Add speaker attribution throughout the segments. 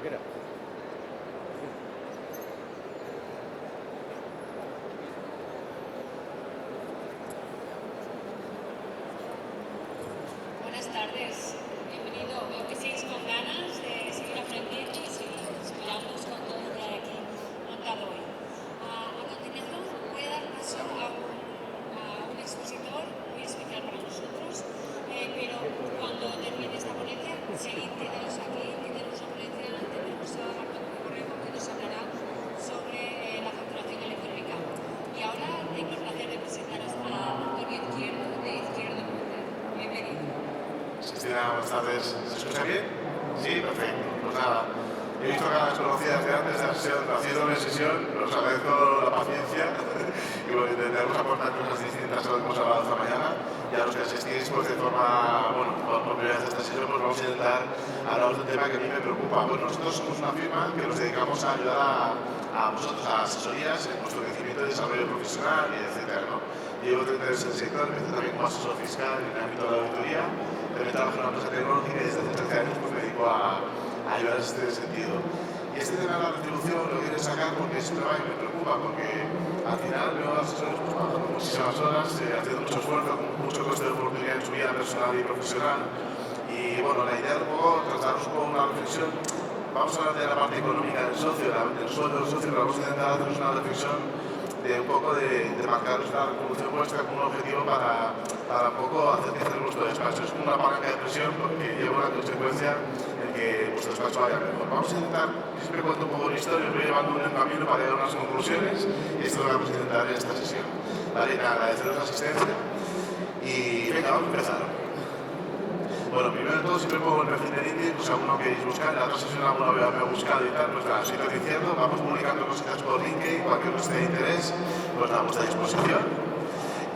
Speaker 1: Espera.
Speaker 2: Buenas tardes, bienvenido. Veo que seguís con ganas de seguir aprendiendo y seguir inspirándonos con todo lo que hay aquí montado hoy. A continuación voy a dar paso a un expositor muy especial para nosotros, pero cuando termine esta ponencia, seguid, quedaos aquí, que tenemos una ponencia delante del profesor Antonio Borrego que nos hablará sobre la facturación electrónica. Y ahora tengo el placer de presentaros a Antonio Izquierdo, de Izquierdo Punta. Bienvenido.
Speaker 3: Cristina, buenas tardes. ¿Se escucha bien? Sí, perfecto. Pues nada, he visto caras conocidas de antes de la sesión, haciendo una sesión, os agradezco la paciencia y bueno, intentaremos aportar cosas distintas a lo que hemos hablado esta mañana. Y a los que asistís pues, de forma, bueno, por primera vez a esta sesión, pues vamos a intentar hablar de un tema que a mí me preocupa. Bueno, nosotros somos una firma que nos dedicamos a ayudar a vosotros, a asesorías en vuestro crecimiento y desarrollo profesional y etcétera, ¿no? Llevo 30 años en el sector, empecé también como asesor fiscal en el ámbito de la auditoría. También trabajo en una empresa tecnológica y desde hace 13 años pues, me dedico a ayudar en este sentido. Y este tema de la retribución lo quiero sacar porque es un tema que me preocupa, porque al final veo a los asesores pues, trabajando muchísimas horas, haciendo mucho esfuerzo, con mucho coste de oportunidad en su vida personal y profesional. Y bueno, la idea es un poco trasladaros un poco una reflexión. Vamos a hablar de la parte económica del socio, del sueldo del socio, pero vamos a intentar hacer una reflexión de un poco de marcaros una retribución vuestra como un objetivo para un poco hacer crecer vuestro despacho. Es como una palanca de presión porque lleva una consecuencia en que vuestro despacho vaya mejor. Vamos a intentar, siempre cuento un poco de historia, os voy llevando un camino para llegar a unas conclusiones y esto es lo que vamos a intentar en esta sesión. Vale, agradeceros la asistencia y venga, vamos a empezar. Bueno, primero de todo siempre pongo el perfil de LinkedIn, pues si alguno queréis buscar, en la otra sesión alguno me ha buscado y tal, pues nada, soy Tony Izquierdo, vamos publicando cositas por LinkedIn, cualquier cosa de interés, pues a vuestra disposición.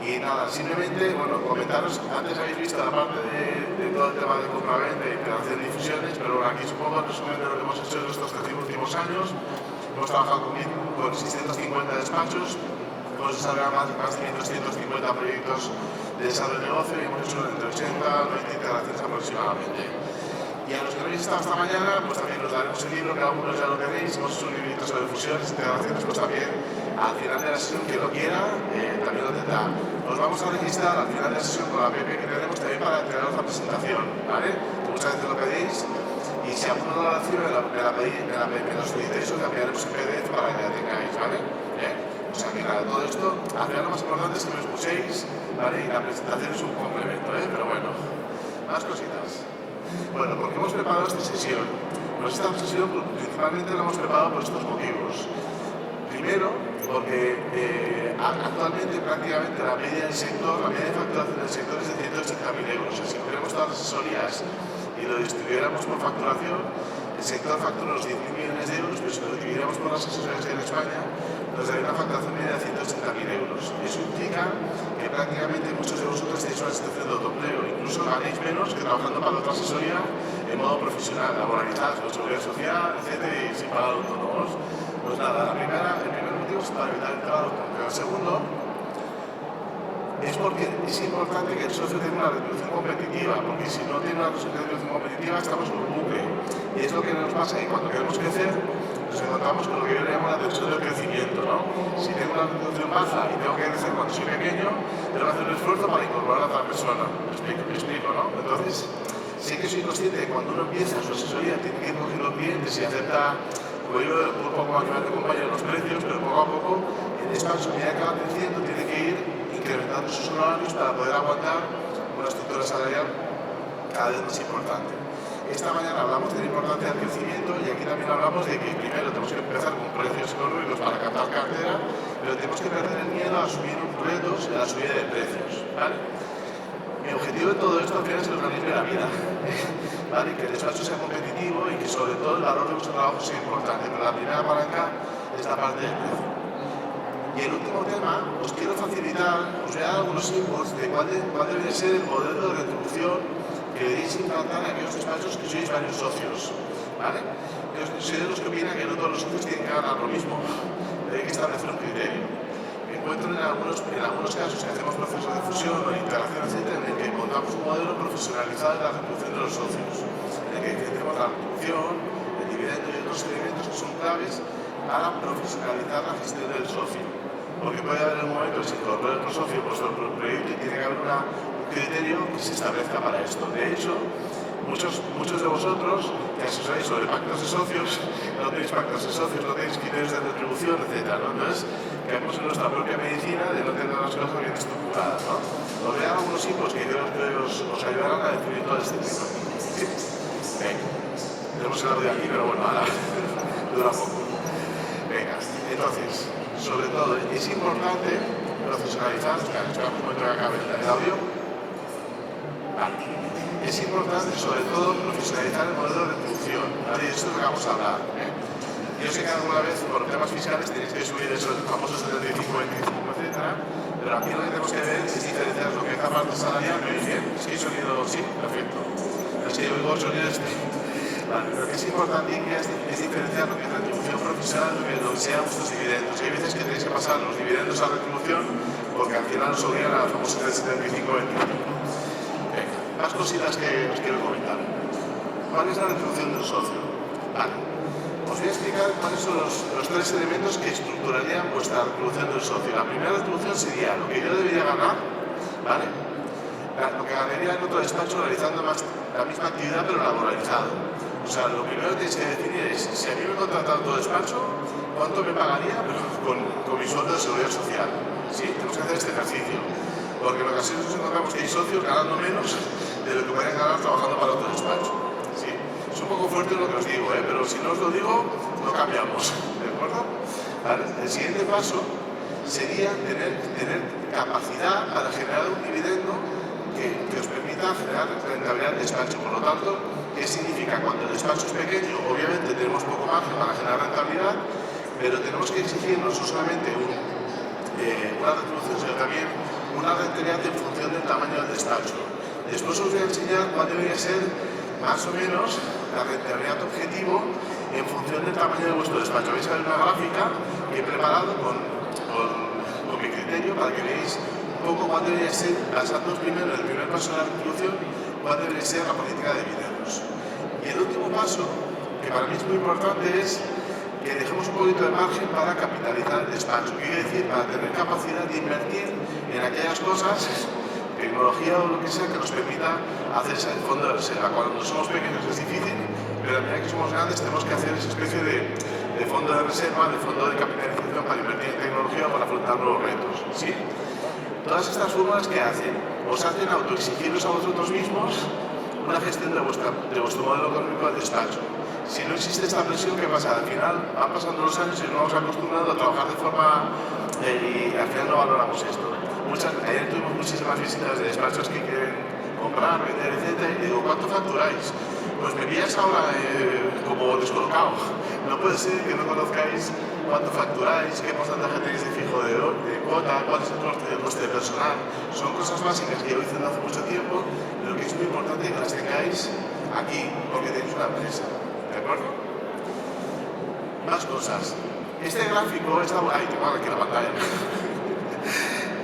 Speaker 3: Y nada, simplemente, bueno, comentaros, antes habéis visto la parte de todo el tema de compraventa y integración de difusiones, pero bueno, aquí es un poco el resumen de lo que hemos hecho en estos 3 últimos años. Hemos trabajado con 650 despachos, hemos desarrollado más de 250 proyectos de desarrollo de negocio y hemos hecho entre 80 y 90 integraciones aproximadamente. Y a los que no habéis estado esta mañana, pues también os daremos el libro, que algunos ya lo tenéis, hemos hecho un librito sobre fusiones, integraciones, pues también al final de la sesión, quien lo quiera, también lo tendrá. Os vamos a registrar al final de la sesión con la app que tenemos también para entregaros la presentación, ¿vale? Muchas veces lo pedéis y si alguno no la recibe, me lo solicitéis, os la enviaremos en PDF para que la tengáis, ¿vale? O sea que nada, todo esto, al final lo más importante es que me escuchéis, ¿vale? Y la presentación es un complemento, pero bueno, más cositas. Bueno, ¿por qué hemos preparado esta sesión? Pues esta sesión principalmente la hemos preparado por estos motivos. Primero, porque actualmente prácticamente la media del sector, la media de facturación del sector es de 180.000 euros. O sea, si tuviéramos todas las asesorías y lo distribuyéramos por facturación, el sector factura unos 10.000 millones de euros, pero si lo dividiéramos por las asesorías que hay en España, nos daría una facturación media de 180.000 euros. Eso implica que prácticamente muchos de vosotros estáis en una situación de autoempleo, incluso ganéis menos que trabajando para otra asesoría en modo profesional, laboralizados, con seguridad social, etc. y sin pagar autónomos. Pues nada, el primer motivo es para evitar el trabajo. Pero el segundo es porque es importante que el socio tenga una retribución competitiva, porque si no tiene una retribución competitiva estamos en un bucle. Y es lo que nos pasa que cuando queremos crecer nos encontramos con lo que yo le llamo la tensión del crecimiento, ¿no? Si tengo una retribución baja y tengo que crecer cuando soy pequeño, tengo que hacer un esfuerzo para incorporar a otra persona. Me explico, ¿no? Entonces, sé que soy consciente de que cuando uno empieza su asesoría tiene que ir cogiendo clientes y acepta, como yo, un poco a nivel de compañía los precios, pero poco a poco el despacho, a medida que va creciendo, tiene que ir incrementando sus honorarios para poder aguantar una estructura salarial cada vez más importante. Esta mañana hablamos de la importancia del crecimiento y aquí también hablamos de que primero tenemos que empezar con precios económicos para captar cartera, pero tenemos que perder el miedo a asumir retos en la subida de precios, ¿vale? Mi objetivo de todo esto al final es el organismo de la vida, ¿vale? Que el despacho sea competitivo y que sobre todo el valor de vuestro trabajo sea importante, pero la primera palanca es la parte del precio. Y el último tema, os quiero facilitar, os voy a dar algunos inputs de cuál debería ser el modelo de retribución que deberéis implantar en aquellos despachos que sois varios socios, ¿vale? Soy de los que opinan que no todos los socios tienen que ganar lo mismo, hay que establecer un criterio. Me encuentro en algunos casos que hacemos procesos de fusión o de integración, etc., en el que encontramos un modelo profesionalizado de la retribución de los socios, en el que crecemos la retribución, el dividendo y otros elementos que son claves para profesionalizar la gestión del socio. Porque puede haber un momento en que se incorpore otro socio en vuestro proyecto y tiene que haber un criterio que se establezca para esto. De hecho, muchos de vosotros que asesoráis sobre pactos de socios, no tenéis pactos de socios, no tenéis criterios de retribución, etc. ¿no? Entonces, caemos en nuestra propia medicina de no tener las cosas bien estructuradas. ¿no? Os voy a dar algunos hitos que creo que os ayudarán a definir todo este tema. ¿Sí? Venga. Tenemos el audio aquí, pero bueno, ahora dura poco. Venga, entonces, sobre todo, es importante profesionalizar, esperamos un momento que acabe el audio. Vale. Es importante, sobre todo, profesionalizar el modelo de retribución. ¿Vale? Esto es lo que vamos a hablar. Yo sé que alguna vez, por temas fiscales, tenéis que subir esos famosos 75, 25, etc. Pero aquí lo que tenemos que ver es diferenciar lo que es la parte salarial. ¿Me oís bien? ¿Es que hay sonido? Sí, perfecto. Es que yo oigo el sonido este. Vale, lo que es importante es diferenciar lo que es retribución profesional de lo que sean vuestros dividendos. Hay veces que tenéis que pasar los dividendos a retribución porque al final os obligan a la famosa 75, 25. Más cositas que os quiero comentar. ¿Cuál es la retribución del socio? Vale. Os voy a explicar cuáles son los tres elementos que estructurarían vuestra retribución del socio. La primera retribución sería lo que yo debería ganar, ¿vale? Lo que ganaría en otro despacho realizando la misma actividad pero laboralizado. O sea, lo primero que tenéis que definir es, si a mí me contrata otro despacho, ¿cuánto me pagaría con mi sueldo de seguridad social? ¿Sí? Tenemos que hacer este ejercicio. Porque en ocasiones nos encontramos que hay socios ganando menos de lo que podrían ganar trabajando para otro despacho. ¿Sí? Es un poco fuerte lo que os digo, pero si no os lo digo, no cambiamos. ¿De acuerdo? ¿Vale? El siguiente paso sería tener capacidad para generar un dividendo que os permita generar rentabilidad del despacho. Por lo tanto, ¿qué significa? Cuando el despacho es pequeño, obviamente tenemos poco margen para generar rentabilidad, pero tenemos que exigirnos no solamente una retribución, sino también una rentabilidad en función del tamaño del despacho. Después os voy a enseñar cuál debería ser más o menos la rentabilidad objetivo en función del tamaño de vuestro despacho. Vais a ver una gráfica que he preparado con mi criterio para que veáis un poco cuál debería ser, basándoos primero en el primer paso de la retribución, cuál debería ser la política de dividendos. Y el último paso, que para mí es muy importante, es que dejemos un poquito de margen para capitalizar el despacho. Quiere decir, para tener capacidad de invertir en aquellas cosas, tecnología o lo que sea, que nos permita hacer ese fondo de reserva. Cuando somos pequeños es difícil, pero a medida que somos grandes tenemos que hacer esa especie de fondo de reserva, de fondo de capitalización para invertir en tecnología o para afrontar nuevos retos. ¿Sí? Todas estas fórmulas que hacen, os hacen autoexigiros a vosotros mismos una gestión de vuestro modelo económico del despacho. Si no existe esta presión, ¿qué pasa? Al final van pasando los años y nos vamos acostumbrando a trabajar de forma y al final no valoramos esto. Ayer tuvimos muchísimas visitas de despachos que quieren comprar, vender, etc. Y digo, ¿cuánto facturáis? Pues me pillas ahora como descolocado. No puede ser que no conozcáis cuánto facturáis, qué porcentaje tenéis de fijo de cuota, cuál es el coste de personal. Son cosas básicas que yo hice hace mucho tiempo, pero que es muy importante que las tengáis aquí, porque tenéis una empresa. ¿De acuerdo? Más cosas. Este gráfico, ahí tengo aquí la pantalla.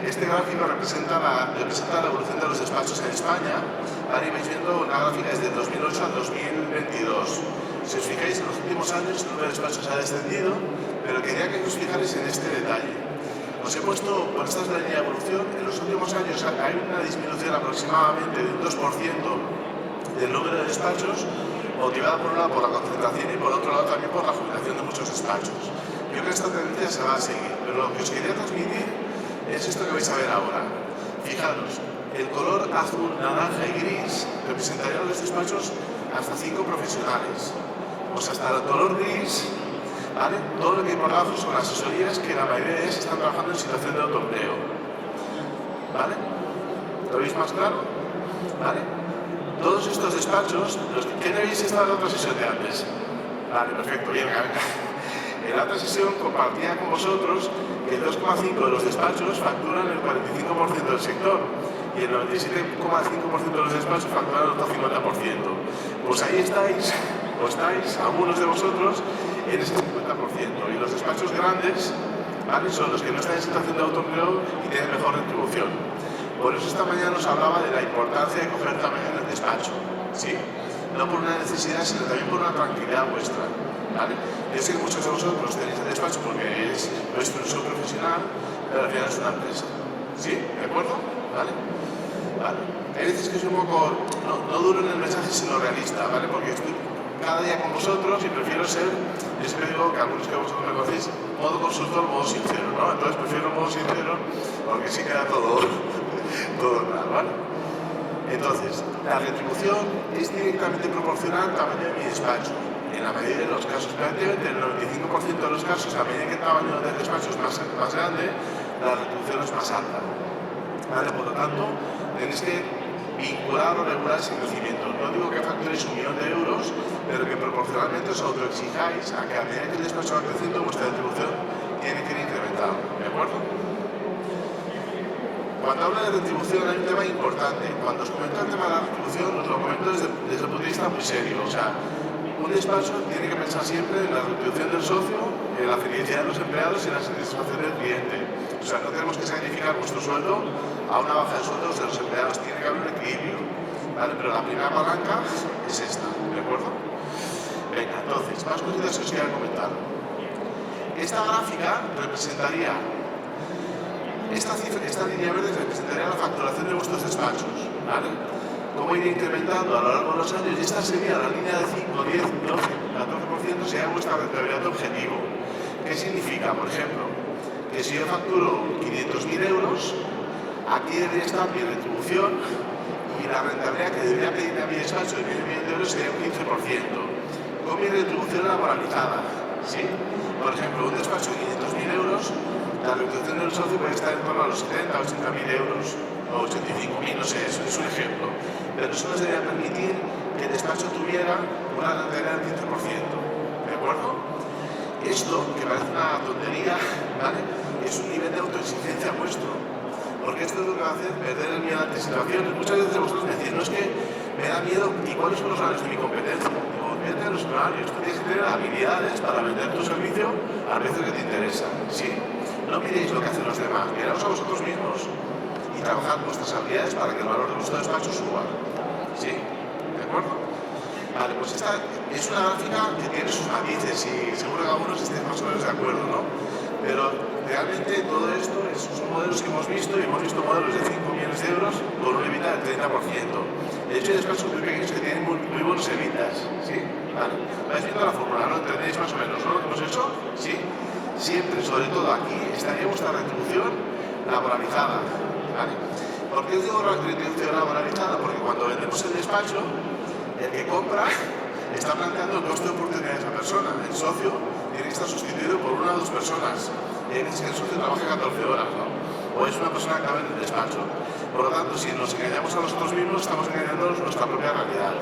Speaker 3: Este gráfico representa la evolución de los despachos en España. Ahora vais viendo una gráfica desde 2008 al 2022. Si os fijáis, en los últimos años el número de despachos ha descendido, pero quería que os fijarais en este detalle. Os he puesto, por esta es la línea de evolución, en los últimos años hay una disminución aproximadamente de un 2% del número de despachos, motivada por un lado por la concentración y por otro lado también por la jubilación de muchos despachos. Yo creo que esta tendencia se va a seguir, pero lo que os quería transmitir es esto que vais a ver ahora. Fijaros, el color azul, naranja y gris representarían los despachos hasta 5 profesionales. Pues hasta el color gris, ¿vale? Todo lo que hay por abajo son asesorías que la mayoría de ellas están trabajando en situación de autoempleo. ¿Vale? ¿Lo veis más claro? ¿Vale? Todos estos despachos, ¿quién habéis estado en la otra sesión de antes? Vale, perfecto, bien, venga. En la otra sesión compartía con vosotros que el 2,5% de los despachos facturan el 45% del sector y el 97,5% de los despachos facturan el otro 50%. Pues ahí estáis, algunos de vosotros, en ese 50%. Y los despachos grandes, ¿vale?, son los que no están en situación de autoempleo y tienen mejor retribución. Por eso esta mañana nos hablaba de la importancia de coger tamaño en el despacho, ¿sí? no por una necesidad, sino también por una tranquilidad vuestra, ¿vale? Yo sé que muchos de vosotros tenéis el despacho porque es vuestro uso profesional, pero al final es una empresa, ¿sí? ¿De acuerdo? ¿Vale? Vale. Hay veces que soy un poco, no duro en el mensaje, sino realista, ¿vale? Porque estoy cada día con vosotros y prefiero ser, yo siempre digo que algunos que vosotros me conocéis, modo consultor, modo sincero, ¿no? Entonces prefiero modo sincero porque sí queda todo claro, ¿vale? Entonces, la retribución es directamente proporcional al tamaño de mi despacho. En la mayoría de los casos, prácticamente el 95% de los casos, a medida que el tamaño del despacho es más grande, la retribución es más alta, ¿vale? Por lo tanto, tenéis que vincular o regular ese crecimiento. No digo que facturéis 1 millón de euros, pero que proporcionalmente os autoexijáis a que a medida que el despacho va creciendo, vuestra retribución tiene que ir incrementando, ¿de acuerdo? Cuando hablo de retribución hay un tema importante. Cuando os comento el tema de la retribución, os lo comento desde el punto de vista muy serio. O sea, un despacho tiene que pensar siempre en la retribución del socio, en la felicidad de los empleados y en la satisfacción del cliente. O sea, no tenemos que sacrificar vuestro sueldo a una baja de sueldos de los empleados. Tiene que haber un equilibrio, ¿vale? Pero la primera palanca es esta, ¿de acuerdo? Venga, entonces, más cositas que os quiero comentar. Esta gráfica representaría, esta línea verde representaría la facturación de vuestros despachos, ¿vale? Cómo ir incrementando a lo largo de los años, y esta sería la línea de 5, 10, 12, 14%, sería vuestra rentabilidad objetivo. ¿Qué significa? Por ejemplo, que si yo facturo 500.000 euros, aquí debería estar mi retribución y la rentabilidad que debería pedir a mi despacho de 1 millón de euros sería un 15%. Con mi retribución laboralizada, ¿sí? Por ejemplo, un despacho de 500.000 euros, la retribución del socio puede estar en torno a los 70 o 80.000 euros, o 85.000, no sé, eso es un ejemplo. Pero eso nos debería permitir que el despacho tuviera una rentabilidad del 15%, ¿de acuerdo? Esto, que parece una tontería, ¿vale? Es un nivel de autoexigencia vuestro, porque esto es lo que va a hacer perder el miedo ante situaciones. Muchas veces vosotros me decís, no es que me da miedo, ¿y cuáles son los horarios de mi competencia? Digo, vete a los horarios, tú tienes que tener habilidades para vender tu servicio al precio que te interesa, ¿sí? No miréis lo que hacen los demás, miraos a vosotros mismos y trabajad vuestras habilidades para que el valor de vuestro despacho suba, ¿sí? ¿De acuerdo? Vale, pues esta es una gráfica que tiene sus matices y seguro que algunos estéis más o menos de acuerdo, ¿no? Pero realmente todo esto son modelos que hemos visto y hemos visto modelos de 5 millones de euros con un EBITDA del 30%. De hecho, hay despachos muy pequeños que tienen muy buenos EBITDAs, ¿sí? Vale. Vais viendo la fórmula, ¿no? ¿Entendéis más o menos, ¿no? Lo que hemos hecho, ¿sí? Siempre, sobre todo aquí, estaría vuestra retribución laboralizada, ¿vale? ¿Por qué os digo retribución laboralizada? Porque cuando vendemos el despacho, el que compra está planteando el coste de oportunidad de esa persona. El socio tiene que estar sustituido por 1 o 2 personas. Y hay veces que el socio trabaja 14 horas, ¿no? O es una persona que cabe en el despacho. Por lo tanto, si nos engañamos a nosotros mismos, estamos engañándonos nuestra propia realidad.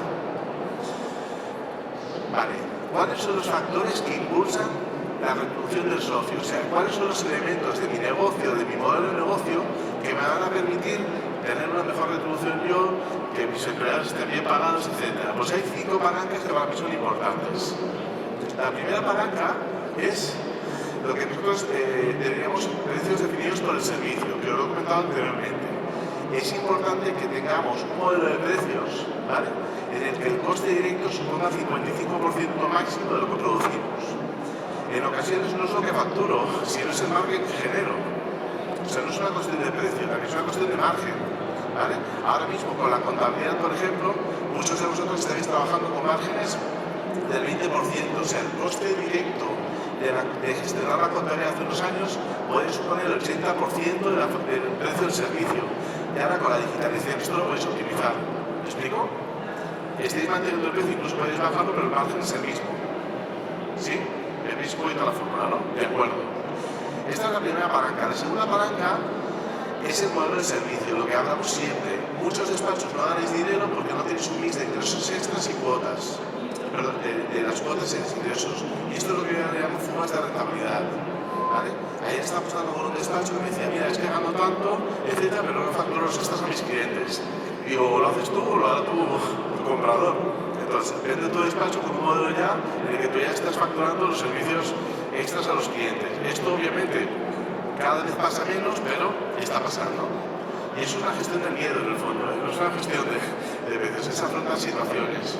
Speaker 3: Vale. ¿Cuáles son los factores que impulsan la retribución del socio? O sea, ¿cuáles son los elementos de mi negocio, de mi modelo de negocio, que me van a permitir tener una mejor retribución yo, que mis empleados estén bien pagados, etc.? Pues hay 5 palancas que para mí son importantes. La primera palanca es lo que nosotros deberíamos precios definidos por el servicio, que os lo he comentado anteriormente. Es importante que tengamos un modelo de precios, ¿vale?, en el que el coste directo suponga el 55% máximo de lo que producimos. En ocasiones no es lo que facturo, sino es el margen que genero. O sea, no es una cuestión de precio, también es una cuestión de margen, ¿vale? Ahora mismo con la contabilidad, por ejemplo, muchos de vosotros estáis trabajando con márgenes del 20%, o sea, el coste directo de gestionar la contabilidad hace unos años puede suponer el 80% del precio del servicio. Y ahora con la digitalización esto lo podéis optimizar. ¿Me explico? Estáis manteniendo el precio, incluso podéis bajarlo, pero el margen es el mismo. ¿Sí? ¿Veis un poquito la fórmula, no? De acuerdo. Esta es la primera palanca. La segunda palanca es el modelo de servicio, lo que hablamos siempre. Muchos despachos no ganáis dinero porque no tenéis un mix de ingresos extras y cuotas. Perdón, de las cuotas y los ingresos. Y esto es lo que yo llamo fugas de rentabilidad, ¿vale? Ayer estábamos hablando con un despacho que me decía, mira, es que gano tanto, etcétera, pero no facturo los extras a mis clientes. Digo, o lo haces tú o lo hará tu comprador. Entonces, vende tu despacho con un modelo ya en el que tú ya estás facturando los servicios extras a los clientes. Esto, obviamente, cada vez pasa menos, pero está pasando. Y eso es una gestión del miedo, en el fondo, ¿eh? No es una gestión de veces, es afrontar situaciones.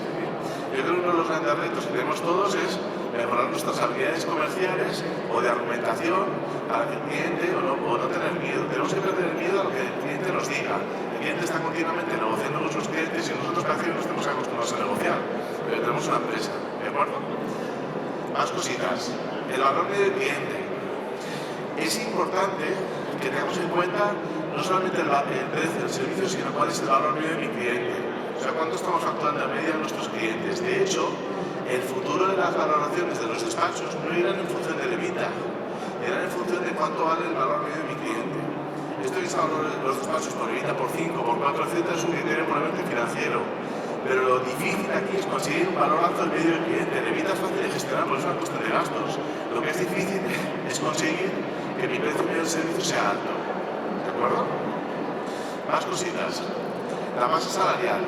Speaker 3: Yo creo que uno de los grandes retos que tenemos todos es mejorar nuestras habilidades comerciales o de argumentación para que el cliente o no tener miedo. Tenemos que perder el miedo a lo que el cliente nos diga. El cliente está continuamente negociando con sus clientes y nosotros parece que no estamos acostumbrados a negociar, pero tenemos una empresa, ¿de acuerdo? Más cositas. El valor medio del cliente. Es importante que tengamos en cuenta no solamente el precio del servicio, sino cuál es el valor medio de mi cliente. O sea, cuánto estamos facturando en media a nuestros clientes. De hecho, el futuro de las valoraciones de los despachos no irán en función del EBITDA, irán en función de cuánto vale el valor medio de mi cliente. Esto que se valora los despachos por EBITDA, por 5, por 4, etc. es un criterio puramente financiero. Pero lo difícil aquí es conseguir un valor alto del medio del cliente. El EBITDA es fácil de gestionar, porque es una cuestión de gastos. Lo que es difícil es conseguir que mi precio medio del servicio sea alto. ¿De acuerdo? Más cositas. La masa salarial.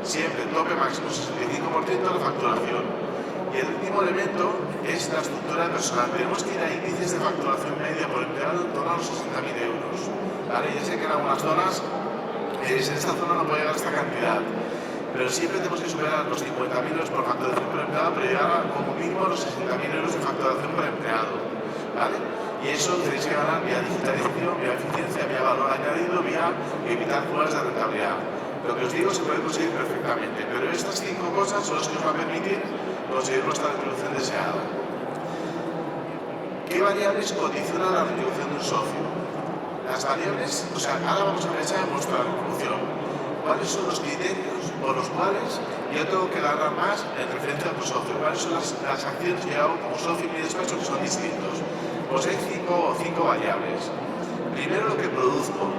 Speaker 3: Siempre tope máximo 65% de la facturación. Y el último elemento es la estructura personal. Tenemos que ir a índices de facturación media por empleado en torno a los 60.000 euros. ¿Vale? Ya sé que en algunas zonas, en esta zona no puede llegar a esta cantidad. Pero siempre tenemos que superar los 50.000 euros por facturación por empleado para llegar a como mínimo los 60.000 euros de facturación por empleado. ¿Vale? Y eso tenéis que ganar vía digitalización, vía eficiencia, vía valor añadido, vía evitar fugas de rentabilidad. Lo que os digo se puede conseguir perfectamente, pero estas 5 cosas son las que os van a permitir conseguir vuestra retribución deseada. ¿Qué variables condicionan la retribución de un socio? Las variables, o sea, ahora vamos a pensar en vuestra retribución. ¿Cuáles son los criterios por los cuales yo tengo que ganar más en referencia a otro socio? ¿Cuáles son las acciones que hago como socio y mi despacho que son distintos? Pues hay 5 variables. Primero, lo que produzco.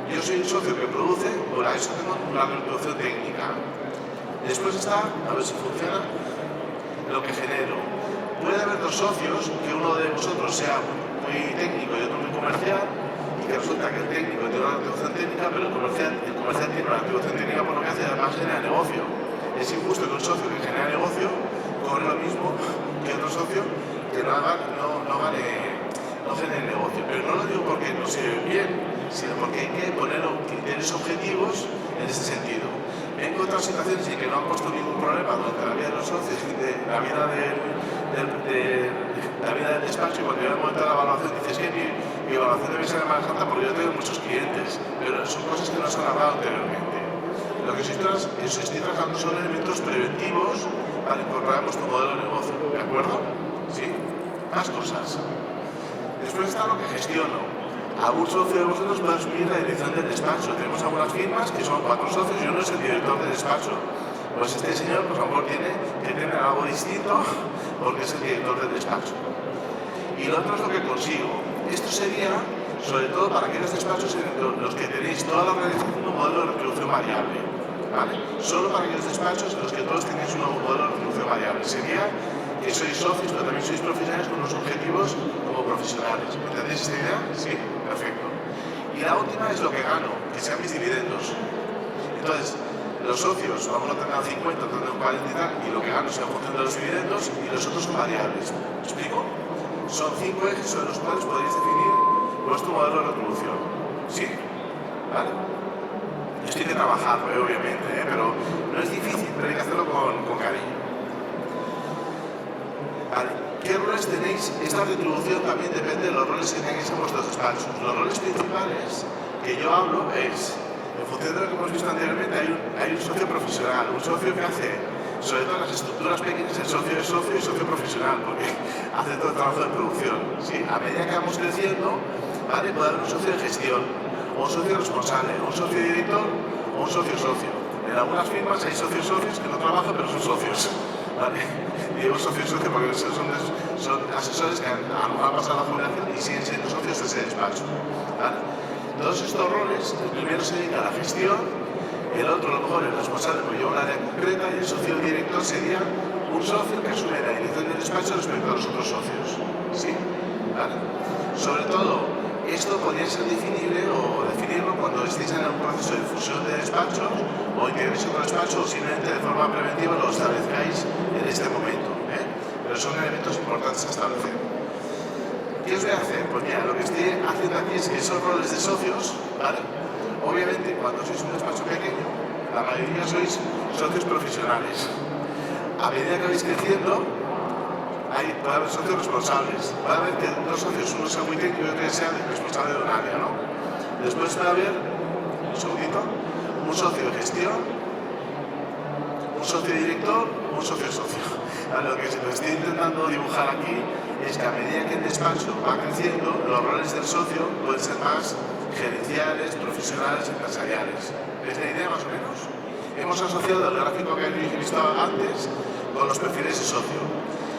Speaker 3: Yo soy un socio que produce, por eso tengo una retribución técnica. Después está, a ver si funciona, lo que genero. Puede haber 2 socios, que uno de vosotros sea muy técnico y otro muy comercial, y que resulta que el técnico tiene una retribución técnica, pero el comercial tiene una retribución técnica por lo que hace, además genera negocio. Es injusto que un socio que genera negocio cobre lo mismo que otro socio que no genere negocio. Pero no lo digo porque no se ve bien, sino porque hay que poner criterios objetivos en ese sentido. He encontrado situaciones en que no han puesto ningún problema durante la vida de los socios y de la vida del despacho, y cuando llega el momento de la evaluación dices que mi evaluación debe ser más alta porque yo tengo muchos clientes, pero son cosas que no se han hablado anteriormente. Lo que os estoy trabajando son elementos preventivos para incorporar vuestro modelo de negocio, ¿de acuerdo? ¿Sí? Más cosas. Después está lo que gestiono. Algún socio de vosotros puede asumir la dirección del despacho. Tenemos algunas firmas que son 4 socios y uno es el director del despacho. Pues este señor, pues a lo mejor tiene que tener algo distinto porque es el director del despacho. Y lo otro es lo que consigo. Esto sería, sobre todo para aquellos despachos en los que tenéis toda la organización un modelo de retribución variable. ¿Vale? Solo para aquellos despachos en los que todos tenéis un nuevo modelo de retribución variable. Sería que sois socios, pero también sois profesionales con unos objetivos como profesionales. ¿Entendéis esta idea? Sí, perfecto. Y la última es lo que gano, que sean mis dividendos. Entonces, los socios, vamos a tener 50, tendrán 40 y tal, y lo que gano sea en función de los dividendos, y los otros son variables. ¿Me explico? Son 5 ejes sobre los cuales podéis definir vuestro modelo de retribución. ¿Sí? ¿Vale? Esto hay que trabajarlo, obviamente, pero no es difícil, pero hay que hacerlo con cariño. Vale. ¿Qué roles tenéis? Esta retribución también depende de los roles que tengáis en vuestros despachos. Los roles principales que yo hablo es, en función de lo que hemos visto anteriormente, hay un socio profesional, un socio que hace, sobre todo en las estructuras pequeñas, el socio es socio y socio profesional, porque hace todo el trabajo de producción. ¿Sí? A medida que vamos creciendo, ¿vale? Puede haber un socio de gestión, o un socio responsable, o un socio director, o un socio-socio. En algunas firmas hay socios que no trabajan, pero son socios. ¿Vale? Digo socio porque son asesores que han pasado la jubilación y siguen siendo socios de ese despacho. ¿Vale? Todos estos roles, el primero se dedica a la gestión, el otro a lo mejor es responsable porque lleva un área concreta y el socio director sería un socio que asume la dirección del despacho respecto a los otros socios. ¿Sí? ¿Vale? Sobre todo, esto podría ser definible o definirlo cuando estéis en un proceso de fusión de despachos o integréis otro despacho o simplemente de forma preventiva lo establezcáis en este momento. Pero son elementos importantes a establecer. ¿Qué os voy a hacer? Pues mira, lo que estoy haciendo aquí es que esos roles de socios, ¿vale? Obviamente, cuando sois un despacho pequeño, la mayoría sois socios profesionales. a medida que vais creciendo, puede haber socios responsables. Puede haber que dos socios, uno sea muy técnico y otro sea responsable de un área, ¿no? Después puede haber, un segundito, un socio de gestión, un socio director, un socio. Lo que estoy intentando dibujar aquí es que a medida que el despacho va creciendo, los roles del socio pueden ser más gerenciales, profesionales, empresariales. ¿Es la idea más o menos? Hemos asociado el gráfico que habéis visto antes con los perfiles de socio.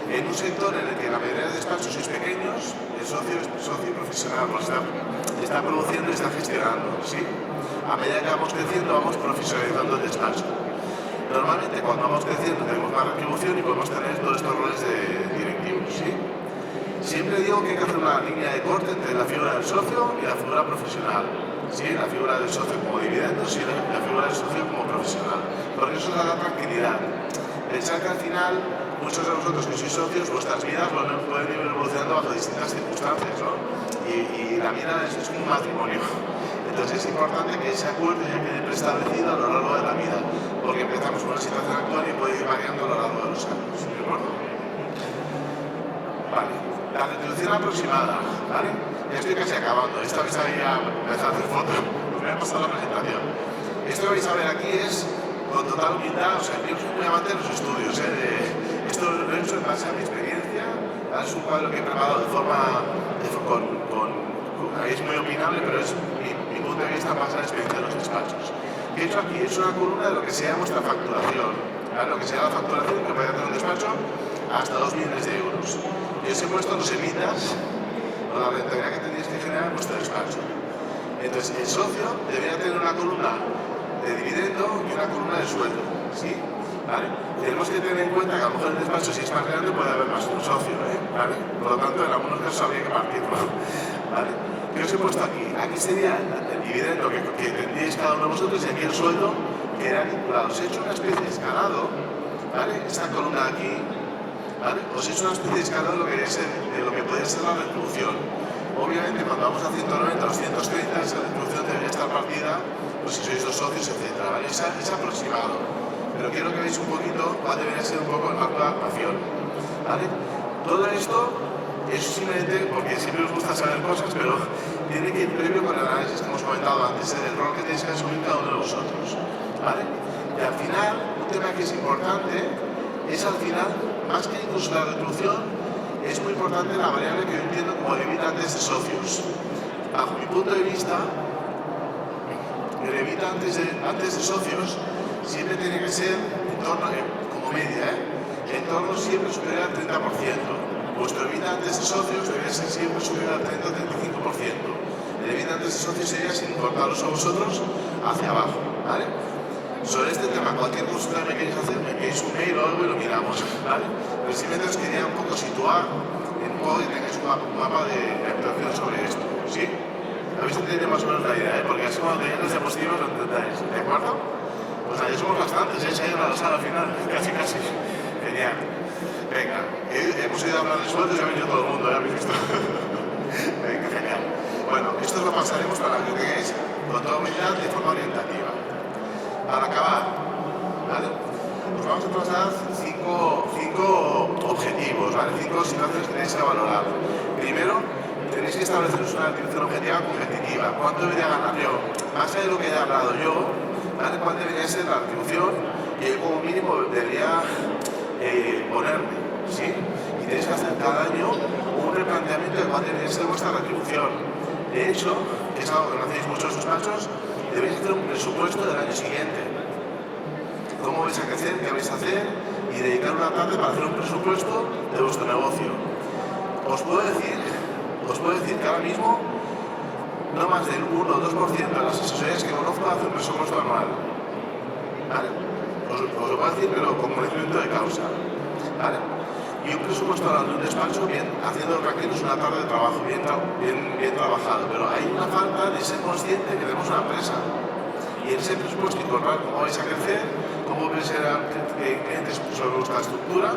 Speaker 3: En un sector en el que la mayoría de despachos sois pequeños, el socio es socio profesional, pues está produciendo y está gestionando, ¿sí? A medida que vamos creciendo, vamos profesionalizando el despacho. Normalmente cuando vamos creciendo tenemos más retribución y podemos tener todos estos roles de directivos, ¿sí? Siempre digo que hay que hacer una línea de corte entre la figura del socio y la figura profesional, ¿sí? La figura del socio como dividendos y la figura del socio como profesional, porque eso da tranquilidad. Pensar que al final muchos de vosotros que sois socios, vuestras vidas pueden ir evolucionando bajo distintas circunstancias, ¿no? Y la vida es como un matrimonio. Entonces es importante que ese acuerdo ya quede preestablecido a lo largo de la vida, porque empezamos con una situación actual y puede ir variando a lo largo de los años, ¿de acuerdo? Vale, la retribución aproximada, ¿vale? Ya estoy casi acabando, esta vez había empezado a hacer fotos, me ha pasado la presentación. Esto que vais a ver aquí es con total humildad, o sea, yo soy muy amante de los estudios, esto lo he hecho en base a mi experiencia, es un cuadro que he preparado de forma, es muy opinable, pero es mi punto de vista en base a la experiencia de los despachos. ¿Qué he hecho aquí? Es una columna de lo que sea vuestra facturación, ¿vale? Lo que sea la facturación que puede hacer un despacho hasta 2 millones de euros. Yo os he puesto los evitas o la rentabilidad que tendríais que generar en vuestro despacho. Entonces, el socio debería tener una columna de dividendo y una columna de sueldo, ¿sí? ¿Vale? Tenemos que tener en cuenta que a lo mejor el despacho, si es más grande, puede haber más de un socio, ¿vale? Por lo tanto, en algunos casos habría que partirlo, ¿vale? ¿Qué os he puesto aquí? Aquí sería el dividendo que tendríais cada uno de vosotros y aquí el sueldo que era vinculado. Os he hecho una especie de escalado, ¿vale? Esta columna de aquí, ¿vale? Os he hecho una especie de escalado de lo que podría ser la retribución. Obviamente, cuando vamos a 190 o 130, esa retribución debería estar partida, pues si sois dos socios, etc. ¿Vale? Es aproximado. Pero quiero que veáis un poquito cuál debería ser un poco el marco de actuación, ¿vale? Todo esto es simplemente porque siempre os gusta saber cosas, pero tiene que ir previo con el análisis que hemos comentado antes, el rol que tenéis que asumir cada uno de vosotros, ¿vale? Y al final, un tema que es importante es al final, más que incluso la retribución, es muy importante la variable que yo entiendo como limitantes de socios. Bajo mi punto de vista, el limitantes de socios siempre tiene que ser en torno, como media, en torno siempre superior al 30%. Vuestro EBITDA antes de socios debería ser siempre superior al 30 o 35%. El EBITDA antes de socios sería sin importaros a vosotros hacia abajo, ¿vale? Sobre este tema, cualquier consulta que me queréis hacer, me enviáis un mail o algo y lo miramos, ¿vale? Pero simplemente os quería un poco situar en un modo que tengáis un mapa de actuación sobre esto, ¿sí? Habéis entendido más o menos la idea, porque así cuando tengáis las diapositivas lo entendáis, ¿de acuerdo? Pues ahí somos bastantes, se ha ido a la sala final, casi. Genial. Venga, hemos ido a hablar de sueldos y ha venido todo el mundo, ¿ya habéis visto? Venga, genial. Bueno, esto lo pasaremos para que tengáis con toda humildad de forma orientativa. Para acabar, ¿vale? Os vamos a trasladar cinco objetivos, ¿vale? 5 situaciones que tenéis que valorar. Primero, tenéis que estableceros una retribución objetiva competitiva. ¿Cuánto debería ganar yo? Más allá de lo que haya hablado yo, ¿vale? ¿Cuál debería ser la retribución? Y como mínimo debería ponerme, ¿sí? Y tenéis que hacer cada año un replanteamiento de cuál debería ser vuestra retribución. De hecho, que es algo que no hacéis muchos despachos, debéis hacer un presupuesto del año siguiente. ¿Cómo vais a crecer? ¿Qué vais a hacer? Y dedicar una tarde para hacer un presupuesto de vuestro negocio. Os puedo decir que ahora mismo no más del 1 o 2% de las asesorías que conozco hacen un presupuesto anual, ¿vale? Os lo puedo decir, pero con conocimiento de causa, ¿vale? Y un presupuesto anual de un despacho, bien, haciendo tranquilos una tarde de trabajo, bien trabajado, pero hay una falta de ser consciente que tenemos una empresa. Y en ese presupuesto incorporar cómo vais a crecer, cómo vais a ser clientes sobre vuestra estructura,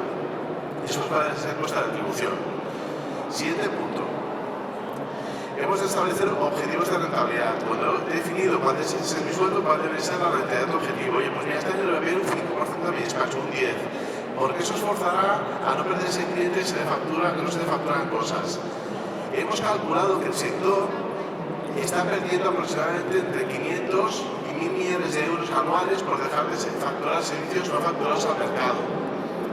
Speaker 3: y eso va a ser vuestra retribución. Siguiente punto. Hemos de establecer objetivos de rentabilidad. Cuando he definido cuál debe ser mi sueldo, cuál debe ser la rentabilidad de objetivo. Oye, pues mira, este año le voy a pedir un 5% a mi despacho, un 10%. porque eso os forzará a no perderse clientes que no se le facturan cosas. Hemos calculado que el sector está perdiendo aproximadamente entre 500 y 1.000 millones de euros anuales por dejar de facturar servicios no facturados al mercado.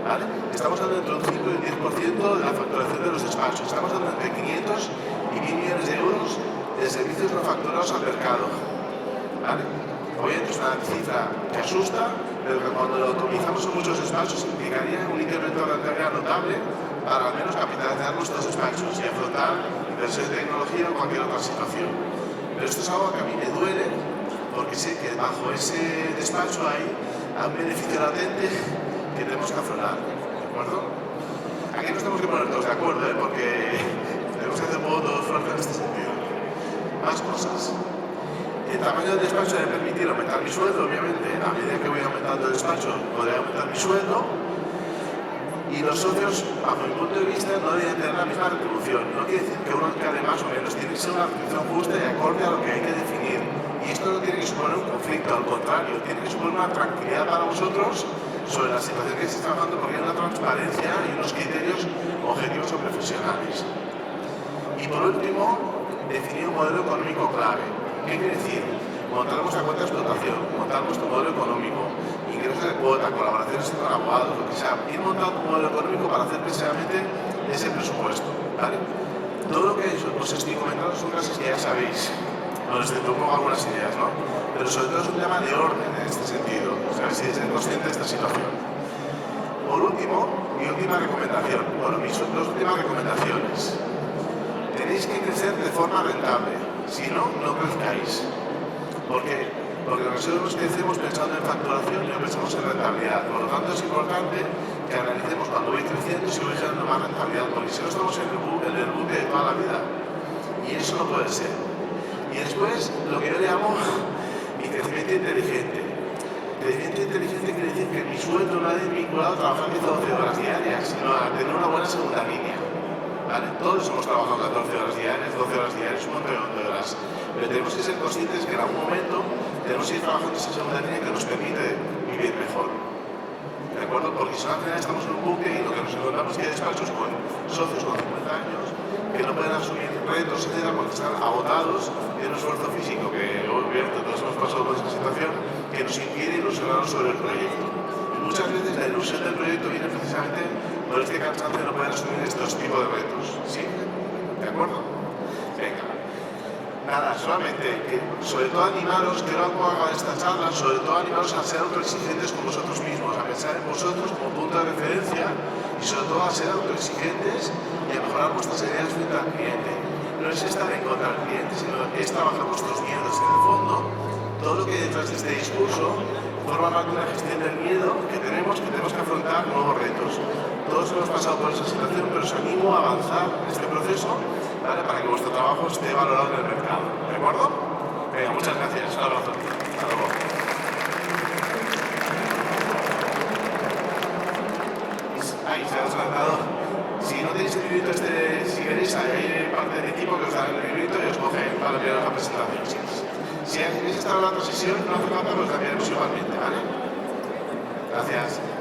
Speaker 3: ¿Vale? Estamos hablando entre un 5 y un 10% de la facturación de los despachos. Estamos hablando entre 500 y 1.000 millones de euros de servicios no facturados al mercado. ¿Vale? Obviamente es una cifra que asusta, pero que cuando lo optimizamos en muchos despachos implicaría un incremento de rentabilidad notable para al menos capitalizar nuestros despachos y afrontar inversión de tecnología o cualquier otra situación. Pero esto es algo que a mí me duele porque sé que bajo ese despacho hay un beneficio latente que tenemos que afrontar. ¿De acuerdo? Aquí nos tenemos que poner todos de acuerdo, porque tenemos que hacer un poco todos fuerza en este sentido. Más cosas. El tamaño del despacho debe permitir aumentar mi sueldo, obviamente. A medida que voy aumentando el despacho, podré aumentar mi sueldo. Y los socios, bajo mi punto de vista, no deben tener la misma retribución. No quiere decir que uno gane más o menos. Tiene que ser una retribución justa y acorde a lo que hay que definir. Y esto no tiene que suponer un conflicto, al contrario, tiene que suponer una tranquilidad para vosotros sobre la situación que se está trabajando, porque hay una transparencia y unos criterios objetivos o profesionales. Y por último, definir un modelo económico clave. ¿Qué quiere decir? Montar vuestra cuenta de explotación, montar vuestro modelo económico, ingresos de cuota, colaboraciones con abogados, lo que sea. Ir montando un modelo económico para hacer precisamente ese presupuesto. ¿Vale? Todo lo que os estoy comentando son cosas que ya sabéis. Os pongo algunas ideas, ¿no? Pero sobre todo es un tema de orden en este sentido. O sea, si es consciente de esta situación. Por último, mi última recomendación. Bueno, mis dos últimas recomendaciones. Tenéis que crecer de forma rentable. Si no, no crezcáis. ¿Por qué? Porque nosotros crecemos pensando en facturación y no pensamos en rentabilidad. Por lo tanto, es importante que analicemos cuando voy creciendo si voy generando más rentabilidad, porque si no estamos en el bucle de toda la vida. Y eso no puede ser. Y después, lo que yo llamo mi crecimiento inteligente. Crecimiento inteligente quiere decir que mi sueldo no es vinculado a trabajar 10 o 12 horas diarias, sino a tener una buena segunda línea. ¿Vale? Todos hemos trabajado 14 horas diarias, 12 horas diarias, un montón de horas. Pero tenemos que ser conscientes que en algún momento tenemos que ir trabajando esa segunda línea que nos permite vivir mejor. ¿De acuerdo? Porque si no, al final estamos en un bucle y lo que nos encontramos es que hay despachos con socios con 50 años que no pueden asumir retos, etcétera, porque están agotados de un esfuerzo físico que obviamente todos hemos pasado por esa situación que nos impide ilusionarnos sobre el proyecto. Y muchas veces la ilusión del proyecto viene precisamente por este cansancio de no poder asumir estos tipos de retos. ¿Sí? ¿De acuerdo? Venga. Nada, solamente que sobre todo animaros, que no haga esta charla, sobre todo animaros a ser autoexigentes con vosotros mismos, a pensar en vosotros como punto de referencia y sobre todo a ser autoexigentes y a mejorar vuestras ideas frente al cliente. No es estar en contra del cliente, sino es trabajar vuestros miedos. En el fondo, todo lo que hay detrás de este discurso forma parte de una gestión del miedo que tenemos que afrontar nuevos retos. Todos hemos pasado por esa situación, pero os animo a avanzar en este proceso, ¿vale? Para que vuestro trabajo esté valorado en el mercado. ¿De acuerdo? Venga, muchas gracias. Un abrazo. Hasta luego. Ahí se ha descartado. Si no tenéis el librito si queréis, hay parte del equipo que os da el librito y os coge para enviar la presentación. Si queréis estar en la otra sesión, no hace falta, pues la enviaremos igualmente, ¿vale? Gracias.